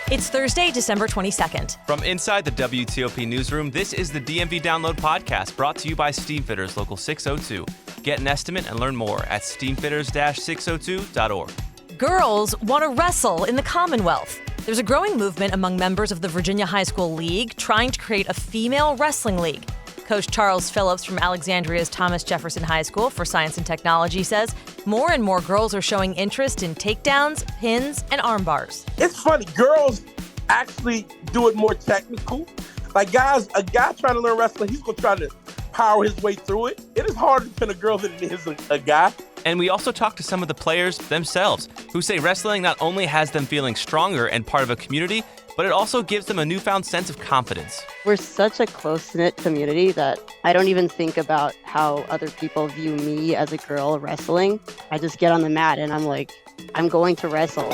It's Thursday, December 22nd. From inside the WTOP newsroom, this is the DMV Download Podcast, brought to you by Steamfitters Local 602. Get an estimate and learn more at steamfitters-602.org. Girls want to wrestle in the Commonwealth. There's a growing movement among members of the Virginia High School League trying to create a female wrestling league. Coach Charles Phillips from Alexandria's Thomas Jefferson High School for Science and Technology says more and more girls are showing interest in takedowns, pins, and arm bars. It's funny. Girls actually do it more technical. Like a guy trying to learn wrestling, he's going to try to power his way through it. It is harder to pin a girl than it is a guy. And we also talked to some of the players themselves who say wrestling not only has them feeling stronger and part of a community, but it also gives them a newfound sense of confidence. We're such a close-knit community that I don't even think about how other people view me as a girl wrestling. I just get on the mat and I'm like, I'm going to wrestle.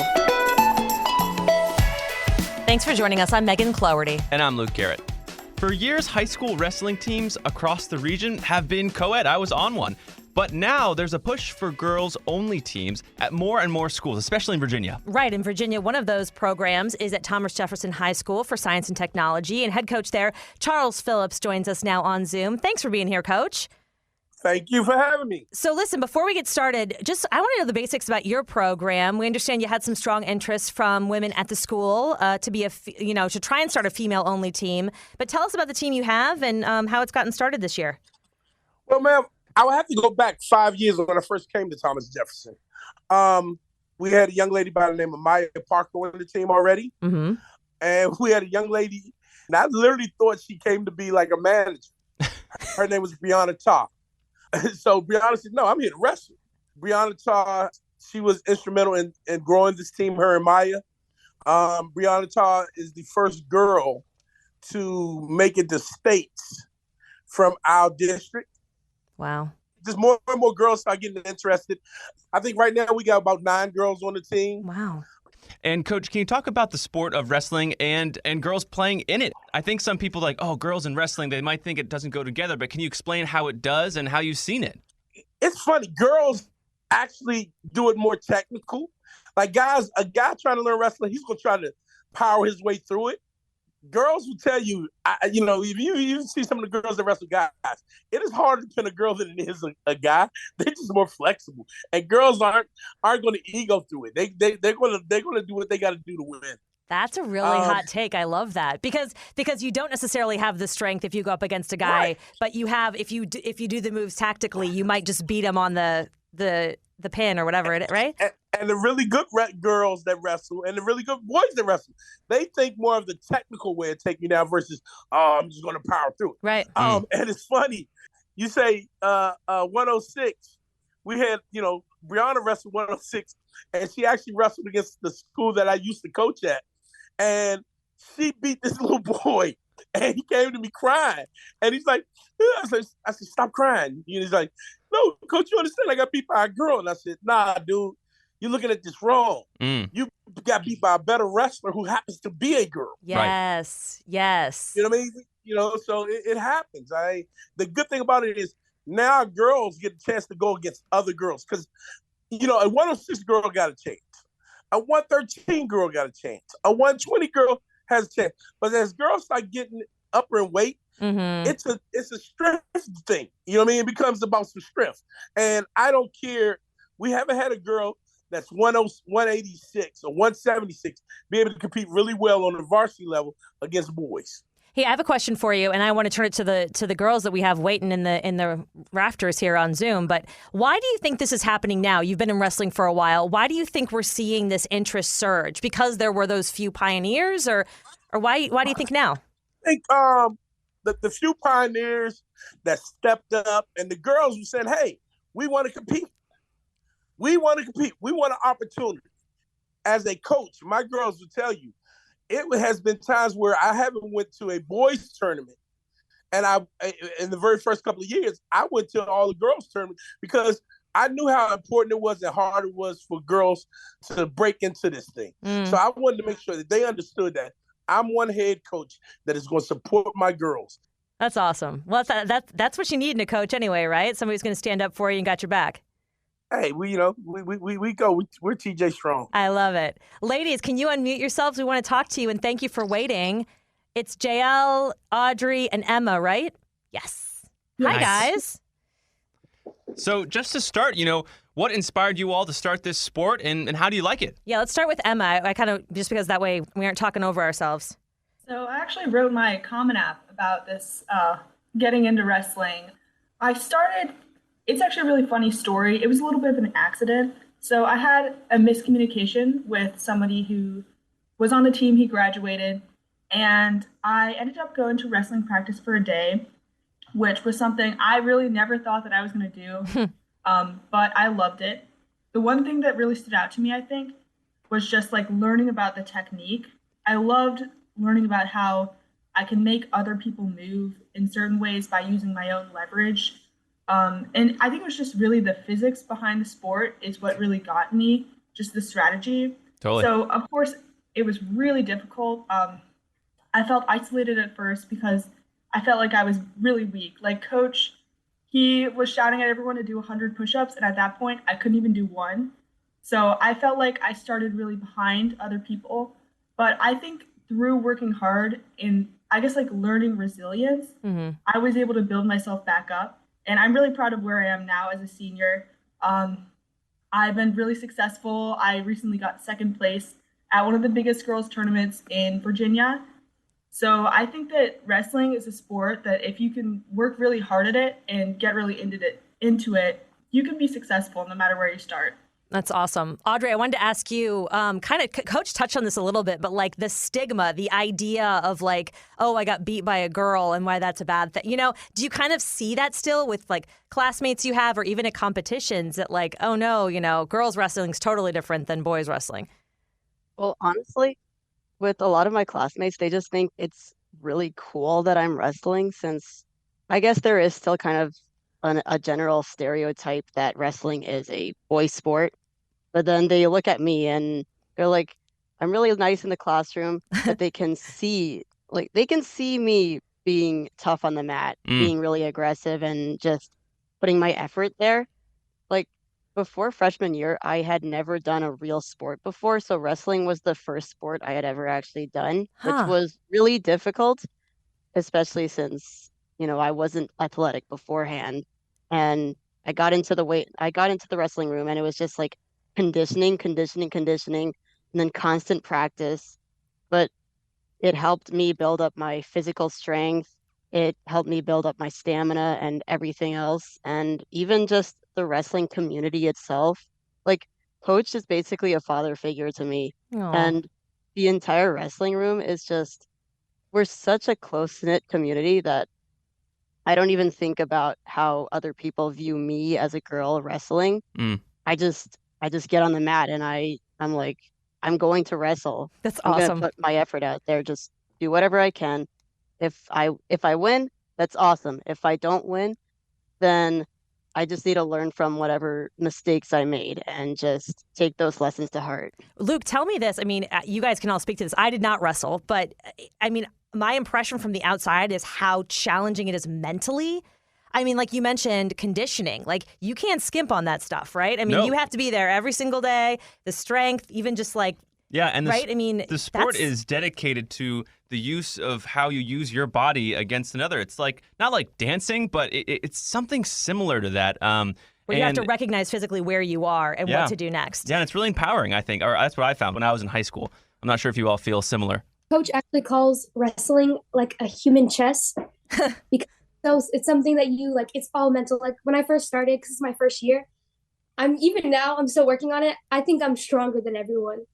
Thanks for joining us. I'm Megan Cloherty. And I'm Luke Garrett. For years, high school wrestling teams across the region have been co-ed. I was on one. But now there's a push for girls-only teams at more and more schools, especially in Virginia. Right. In Virginia, one of those programs is at Thomas Jefferson High School for Science and Technology. And head coach there, Charles Phillips, joins us now on Zoom. Thanks for being here, Coach. Thank you for having me. So listen, before we get started, I want to know the basics about your program. We understand you had some strong interest from women at the school to try and start a female-only team. But tell us about the team you have and how it's gotten started this year. Well, ma'am, I would have to go back 5 years when I first came to Thomas Jefferson. We had a young lady by the name of Maya Parker on the team already. Mm-hmm. And we had a young lady, and I literally thought she came to be like a manager. Her name was Brianna Tarr. So Brianna said, no, I'm here to wrestle. Brianna Tarr, she was instrumental in growing this team, her and Maya. Brianna Tarr is the first girl to make it to states from our district. Wow. Just more and more girls start getting interested. I think right now we got about 9 girls on the team. Wow. And Coach, can you talk about the sport of wrestling and girls playing in it? I think some people like, girls in wrestling, they might think it doesn't go together, but can you explain how it does and how you've seen it? It's funny. Girls actually do it more technical. Like a guy trying to learn wrestling, he's going to try to power his way through it. Girls will tell you, if you see some of the girls that wrestle guys, it is harder to pin a girl than it is a guy. They're just more flexible, and girls aren't going to ego through it. They're going to do what they got to do to win. That's a really hot take. I love that because you don't necessarily have the strength if you go up against a guy, right. But you have if you do the moves tactically, you might just beat him on the pin or whatever, right? And the really good girls that wrestle and the really good boys that wrestle, they think more of the technical way of taking you down versus, I'm just going to power through it. Right. And it's funny. You say 106. We had, Brianna wrestled 106, and she actually wrestled against the school that I used to coach at. And she beat this little boy, and he came to me crying. And he's like, I said, stop crying. He's like, no, coach, you understand I got beat by a girl. And I said, nah, dude, you're looking at this wrong. You got beat by a better wrestler who happens to be a girl. Yes, right. Yes. You know what I mean? So it happens. The good thing about it is now girls get a chance to go against other girls because, a 106 girl got a chance. A 113 girl got a chance. A 120 girl has a chance. But as girls start getting upper in weight, mm-hmm. it's a strength thing. You know what I mean? It becomes about some strength. And I don't care. We haven't had a girl that's 186 or 176 be able to compete really well on the varsity level against boys. Hey, I have a question for you, and I want to turn it to the girls that we have waiting in the rafters here on Zoom. But why do you think this is happening now? You've been in wrestling for a while. Why do you think we're seeing this interest surge? Because there were those few pioneers, or why do you think now? I think the few pioneers that stepped up and the girls who said, "Hey, we want to compete. We want to compete. We want an opportunity." As a coach, my girls will tell you, it has been times where I haven't went to a boys tournament, and in the very first couple of years, I went to all the girls tournaments because I knew how important it was and hard it was for girls to break into this thing. So I wanted to make sure that they understood that I'm one head coach that is going to support my girls. That's awesome. Well, that's what you need in a coach anyway, right? Somebody who's going to stand up for you and got your back. Hey, we go. We're TJ Strong. I love it. Ladies, can you unmute yourselves? We want to talk to you, and thank you for waiting. It's JL, Audrey, and Emma, right? Yes. Hi, Nice. guys. So just to start, what inspired you all to start this sport, and how do you like it? Yeah, let's start with Emma. I kind of, just because that way we aren't talking over ourselves. So I actually wrote my Common App about this getting into wrestling. It's actually a really funny story. It was a little bit of an accident. So I had a miscommunication with somebody who was on the team. He graduated, and I ended up going to wrestling practice for a day, which was something I really never thought that I was going to do. But I loved it. The one thing that really stood out to me, I think, was just like learning about the technique. I loved learning about how I can make other people move in certain ways by using my own leverage. And I think it was just really the physics behind the sport is what really got me, just the strategy. Totally. So, of course, it was really difficult. I felt isolated at first because I felt like I was really weak. Like coach, he was shouting at everyone to do 100 push-ups, and at that point, I couldn't even do one. So I felt like I started really behind other people. But I think through working hard and I guess like learning resilience, I was able to build myself back up. And I'm really proud of where I am now as a senior. I've been really successful. I recently got second place at one of the biggest girls tournaments in Virginia. So I think that wrestling is a sport that if you can work really hard at it and get really into it, you can be successful no matter where you start. That's awesome. Audrey, I wanted to ask you, Coach touched on this a little bit, but like the stigma, the idea of like, oh, I got beat by a girl and why that's a bad thing. Do you kind of see that still with like classmates you have or even at competitions that like, oh no, girls wrestling is totally different than boys wrestling? Well, honestly, with a lot of my classmates, they just think it's really cool that I'm wrestling since I guess there is still kind of a general stereotype that wrestling is a boy sport. But then they look at me and they're like, I'm really nice in the classroom, but they can see me being tough on the mat, being really aggressive and just putting my effort there. Like before freshman year, I had never done a real sport before. So wrestling was the first sport I had ever actually done, which was really difficult, especially since, I wasn't athletic beforehand. And I got into the wrestling room and it was just like conditioning, and then constant practice. But it helped me build up my physical strength. It helped me build up my stamina and everything else. And even just the wrestling community itself, like coach is basically a father figure to me. Aw. And the entire wrestling room is just, we're such a close-knit community that I don't even think about how other people view me as a girl wrestling. I just get on the mat and I'm like, I'm going to wrestle. That's I'm awesome. gonna put my effort out there, just do whatever I can. If I win, that's awesome. If I don't win, then I just need to learn from whatever mistakes I made and just take those lessons to heart. Luke, tell me this. I mean, you guys can all speak to this. I did not wrestle, but I mean, my impression from the outside is how challenging it is mentally. I mean, like you mentioned, conditioning. Like, you can't skimp on that stuff, right? I mean, No. you have to be there every single day. The strength, even just like, Yeah, and right? I mean, the sport that's- is dedicated to the use of how you use your body against another. It's like not like dancing, but it's something similar to that. where you have to recognize physically where you are and what to do next. Yeah, and it's really empowering, I think. Or that's what I found when I was in high school. I'm not sure if you all feel similar. Coach actually calls wrestling like a human chess because it's something that you like, it's all mental. Like when I first started, because it's my first year, I'm still working on it. I think I'm stronger than everyone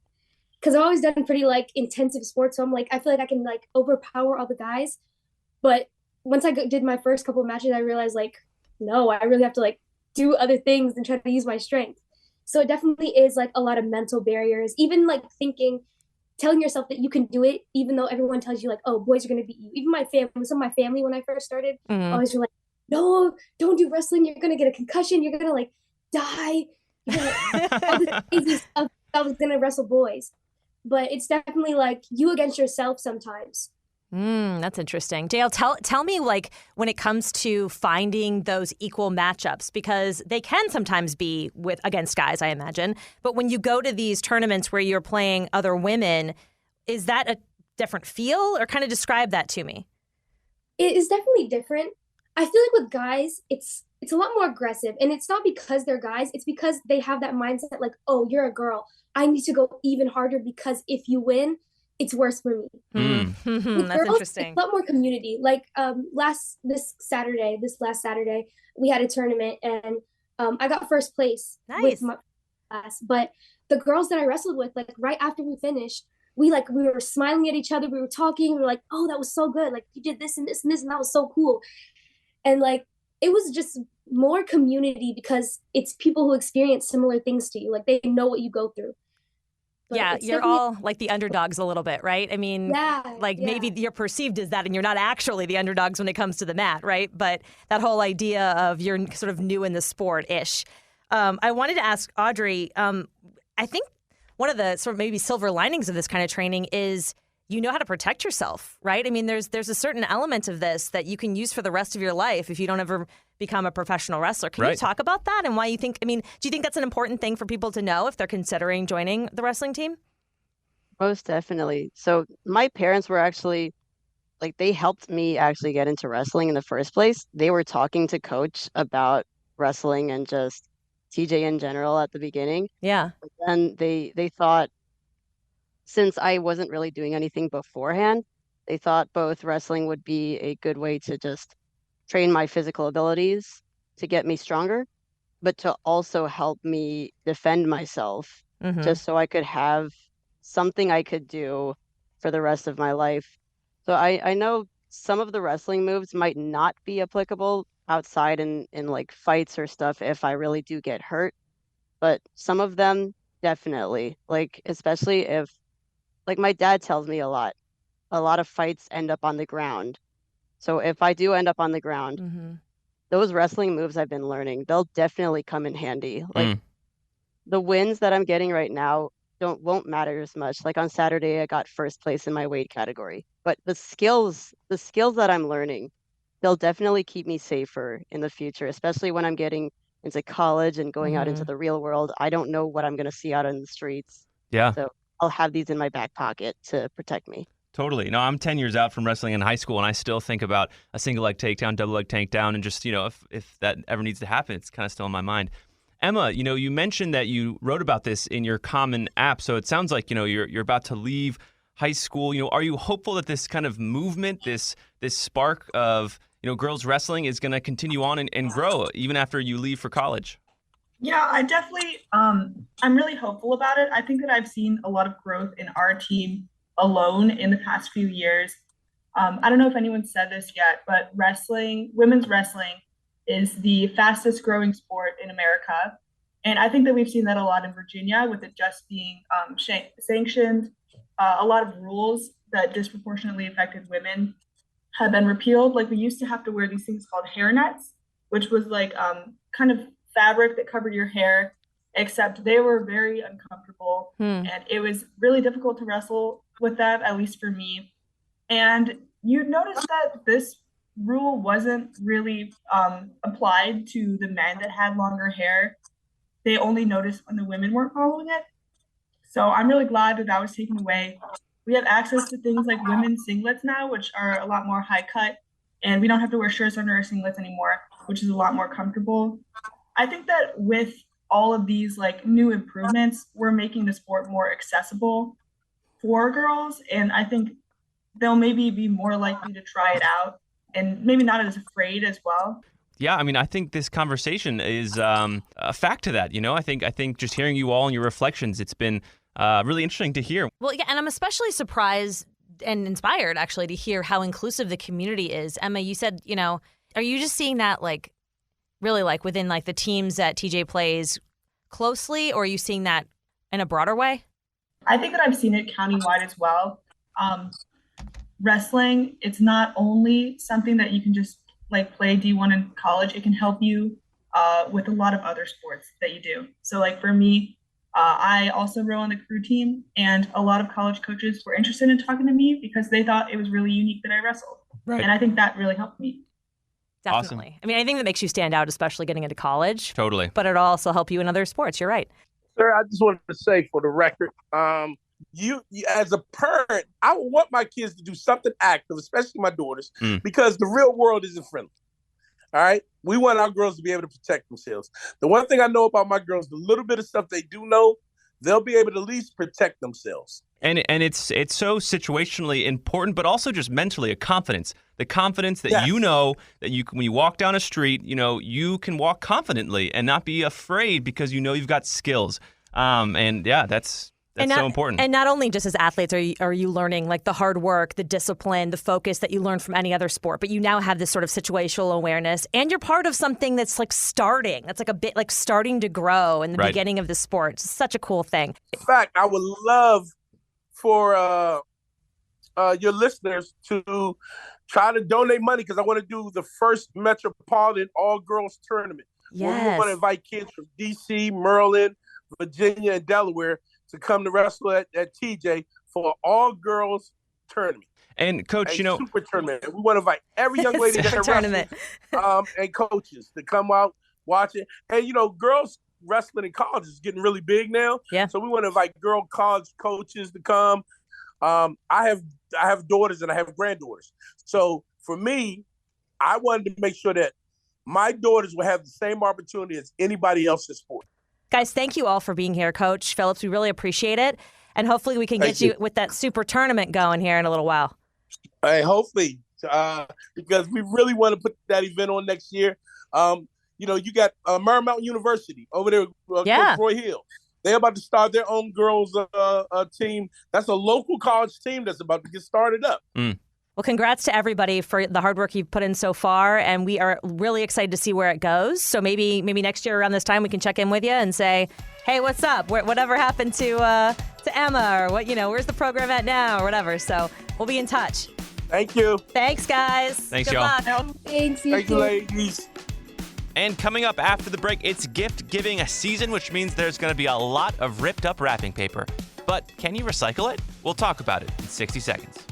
because I've always done pretty like intensive sports. So I'm like, I feel like I can like overpower all the guys. But once I did my first couple of matches, I realized like, no, I really have to like do other things and try to use my strength. So it definitely is like a lot of mental barriers, even like telling yourself that you can do it, even though everyone tells you like, oh, boys are going to beat you. Even some of my family, when I first started, always were like, no, don't do wrestling. You're going to get a concussion. You're going to like die. All this crazy stuff. I was going to wrestle boys. But it's definitely like you against yourself sometimes. That's interesting. Dale, tell me, like, when it comes to finding those equal matchups, because they can sometimes be against guys, I imagine. But when you go to these tournaments where you're playing other women, is that a different feel, or kind of describe that to me? It is definitely different. I feel like with guys, it's a lot more aggressive, and it's not because they're guys. It's because they have that mindset like, oh, you're a girl. I need to go even harder because if you win, it's worse for me. With That's girls, interesting. it's a lot more community. Like this last Saturday, we had a tournament, and I got first place with my class. But the girls that I wrestled with, like right after we finished, we were smiling at each other. We were talking. We were like, "Oh, that was so good! Like you did this and this and this, and that was so cool." And like it was just more community because it's people who experience similar things to you. Like they know what you go through. But Yeah, you're all like the underdogs a little bit, right? I mean, maybe you're perceived as that and you're not actually the underdogs when it comes to the mat, right? But that whole idea of you're sort of new in the sport-ish. I wanted to ask Audrey, I think one of the sort of maybe silver linings of this kind of training is you know how to protect yourself, right? I mean, there's a certain element of this that you can use for the rest of your life if you don't ever become a professional wrestler. Can you talk about that and why you think, do you think that's an important thing for people to know if they're considering joining the wrestling team? Most definitely. So my parents were actually, like, they helped me actually get into wrestling in the first place. They were talking to coach about wrestling and just TJ in general at the beginning. Yeah. And they thought, since I wasn't really doing anything beforehand, they thought both wrestling would be a good way to just train my physical abilities to get me stronger, but to also help me defend myself, just so I could have something I could do for the rest of my life. So I know some of the wrestling moves might not be applicable outside in like fights or stuff if I really do get hurt, but some of them definitely, like especially if, like, my dad tells me a lot of fights end up on the ground. So if I do end up on the ground, those wrestling moves I've been learning, they'll definitely come in handy. Like the wins that I'm getting right now won't matter as much. Like on Saturday, I got first place in my weight category. But the skills that I'm learning, they'll definitely keep me safer in the future, especially when I'm getting into college and going out into the real world. I don't know what I'm going to see out in the streets. Yeah. So I'll have these in my back pocket to protect me. Totally. No, I'm 10 years out from wrestling in high school, and I still think about a single leg takedown, double leg takedown, and just, if that ever needs to happen, it's kind of still in my mind. Emma, you mentioned that you wrote about this in your Common app, so it sounds like, you're about to leave high school. Are you hopeful that this kind of movement, this spark of, girls wrestling is going to continue on and grow even after you leave for college? Yeah, I definitely, I'm really hopeful about it. I think that I've seen a lot of growth in our team alone in the past few years. I don't know if anyone said this yet, but women's wrestling is the fastest growing sport in America. And I think that we've seen that a lot in Virginia with it just being sanctioned. A lot of rules that disproportionately affected women have been repealed. Like we used to have to wear these things called hair nets, which was like kind of fabric that covered your hair, except they were very uncomfortable. And it was really difficult to wrestle with that, at least for me. And you'd notice that this rule wasn't really applied to the men that had longer hair. They only noticed when the women weren't following it. So I'm really glad that that was taken away. We have access to things like women's singlets now, which are a lot more high cut, and we don't have to wear shirts under our singlets anymore, which is a lot more comfortable. I think that with all of these like new improvements, we're making the sport more accessible for girls, and I think they'll maybe be more likely to try it out and maybe not as afraid as well. Yeah, I think this conversation is a fact to that. I think just hearing you all and your reflections, it's been really interesting to hear. Well, yeah, and I'm especially surprised and inspired actually to hear how inclusive the community is. Emma, you said, are you just seeing that like really like within like the teams that TJ plays closely, or are you seeing that in a broader way? I think that I've seen it countywide as well. Wrestling, it's not only something that you can just like play D1 in college. It can help you with a lot of other sports that you do. So like for me, I also row on the crew team, and a lot of college coaches were interested in talking to me because they thought it was really unique that I wrestled. Right. And I think that really helped me. Definitely. Awesome. I mean, I think that makes you stand out, especially getting into college. Totally. But it'll also help you in other sports. You're right. Sir, I just wanted to say for the record, you as a parent, I want my kids to do something active, especially my daughters, because the real world isn't friendly. All right? We want our girls to be able to protect themselves. The one thing I know about my girls, the little bit of stuff they do know, they'll be able to at least protect themselves. And it's so situationally important, but also just mentally, a confidence. The confidence that you know that when you walk down a street, you can walk confidently and not be afraid because you know you've got skills. That's so important. And not only just as athletes are you learning like the hard work, the discipline, the focus that you learn from any other sport, but you now have this sort of situational awareness, and you're part of something that's like starting. That's like a bit like starting to grow in the beginning of the sport. It's such a cool thing. In fact, I would love for your listeners to try to donate money because I want to do the first Metropolitan all-girls tournament. Yes. We want to invite kids from D.C., Maryland, Virginia, and Delaware to come to wrestle at TJ for an all-girls tournament. And Coach, super tournament. We want to invite every young lady that wrestles, and coaches to come out, watch it. And girls wrestling in college is getting really big now. Yeah. So we want to invite girl college coaches to come. I have daughters and I have granddaughters. So for me, I wanted to make sure that my daughters will have the same opportunity as anybody else in sport. Guys, thank you all for being here, Coach Phillips. We really appreciate it. And hopefully we can get you with that super tournament going here in a little while. Hey, hopefully, because we really want to put that event on next year. You got Marymount University over there, Coach Roy Hill. They're about to start their own girls team. That's a local college team that's about to get started up. Well, congrats to everybody for the hard work you've put in so far, and we are really excited to see where it goes. So maybe next year around this time we can check in with you and say, hey, what's up? Whatever happened to Emma, or where's the program at now, or whatever. So we'll be in touch. Thank you. Thanks, guys. Thanks, Good y'all. luck. Thanks, you Thank you, ladies. And coming up after the break, it's gift giving season, which means there's going to be a lot of ripped up wrapping paper. But can you recycle it? We'll talk about it in 60 seconds.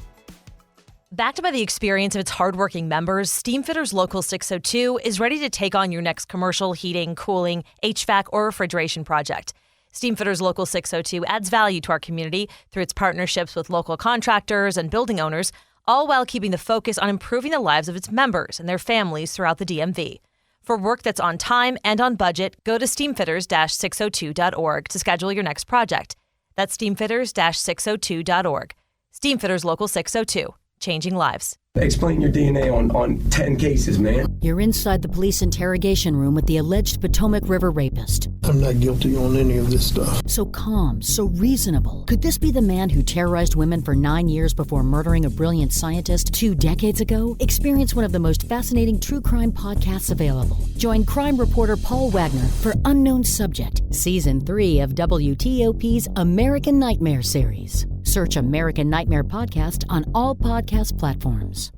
Backed by the experience of its hardworking members, Steamfitters Local 602 is ready to take on your next commercial, heating, cooling, HVAC, or refrigeration project. Steamfitters Local 602 adds value to our community through its partnerships with local contractors and building owners, all while keeping the focus on improving the lives of its members and their families throughout the DMV. For work that's on time and on budget, go to steamfitters-602.org to schedule your next project. That's steamfitters-602.org. Steamfitters Local 602. Changing lives. Explain your DNA on 10 cases, man. You're inside the police interrogation room with the alleged Potomac River rapist. I'm not guilty on any of this stuff. So calm, so reasonable. Could this be the man who terrorized women for 9 years before murdering a brilliant scientist 2 decades ago? Experience one of the most fascinating true crime podcasts available. Join crime reporter Paul Wagner for Unknown Subject, Season 3 of WTOP's American Nightmare series. Search American Nightmare Podcast on all podcast platforms.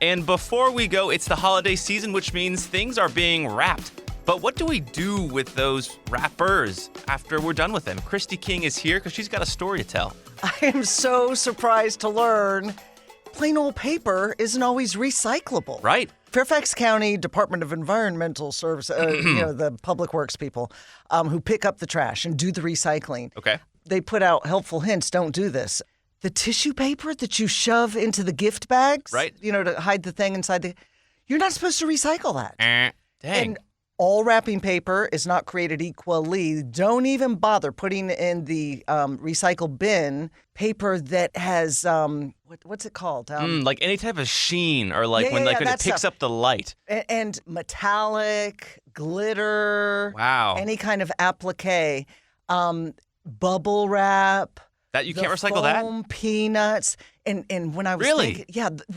And before we go, it's the holiday season, which means things are being wrapped. But what do we do with those wrappers after we're done with them? Christy King is here because she's got a story to tell. I am so surprised to learn plain old paper isn't always recyclable. Right. Fairfax County Department of Environmental Service, the public works people who pick up the trash and do the recycling. Okay. They put out helpful hints, don't do this. The tissue paper that you shove into the gift bags, right? To hide the thing inside you're not supposed to recycle that. Dang. And all wrapping paper is not created equally. Don't even bother putting in the recycle bin paper that has, what's it called? Like any type of sheen or when it picks up the light. And metallic, glitter. Wow. Any kind of applique. Bubble wrap. That you can't recycle that? Foam peanuts. And when I was thinking,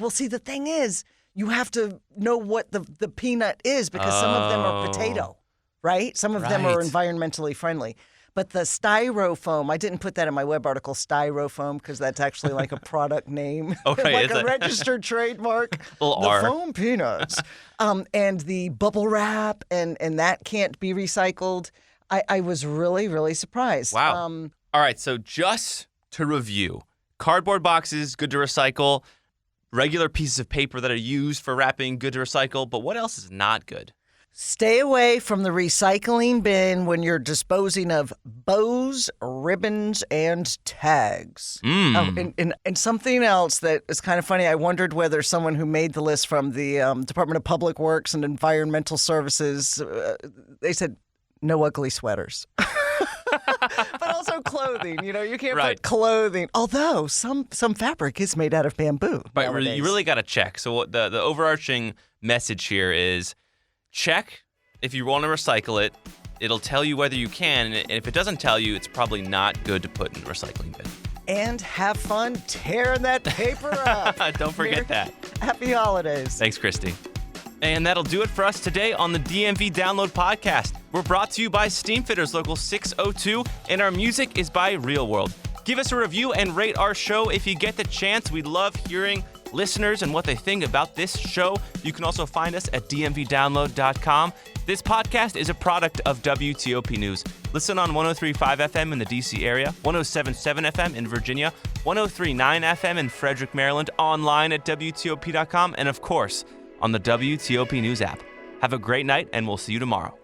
see, the thing is, you have to know what the peanut is because some of them are potato, right? Some of them are environmentally friendly. But the styrofoam, I didn't put that in my web article, styrofoam, because that's actually like a product name. Oh, right. Like a registered trademark. Little the R. foam peanuts. And the bubble wrap, and that can't be recycled. I was really, really surprised. Wow. All right, so just to review, cardboard boxes, good to recycle, regular pieces of paper that are used for wrapping, good to recycle, but what else is not good? Stay away from the recycling bin when you're disposing of bows, ribbons, and tags. And something else that is kind of funny, I wondered whether someone who made the list from the Department of Public Works and Environmental Services, they said, no ugly sweaters. But also clothing. You can't put clothing. Although some fabric is made out of bamboo. Right, you really got to check. So the overarching message here is check if you want to recycle it. It'll tell you whether you can. And if it doesn't tell you, it's probably not good to put in the recycling bin. And have fun tearing that paper up. Don't forget that. Happy holidays. Thanks, Christy. And that'll do it for us today on the DMV Download Podcast. We're brought to you by Steamfitters Local 602, and our music is by Real World. Give us a review and rate our show if you get the chance. We love hearing listeners and what they think about this show. You can also find us at dmvdownload.com. This podcast is a product of WTOP News. Listen on 103.5 FM in the DC area, 107.7 FM in Virginia, 103.9 FM in Frederick, Maryland, online at WTOP.com, and of course, on the WTOP News app. Have a great night, and we'll see you tomorrow.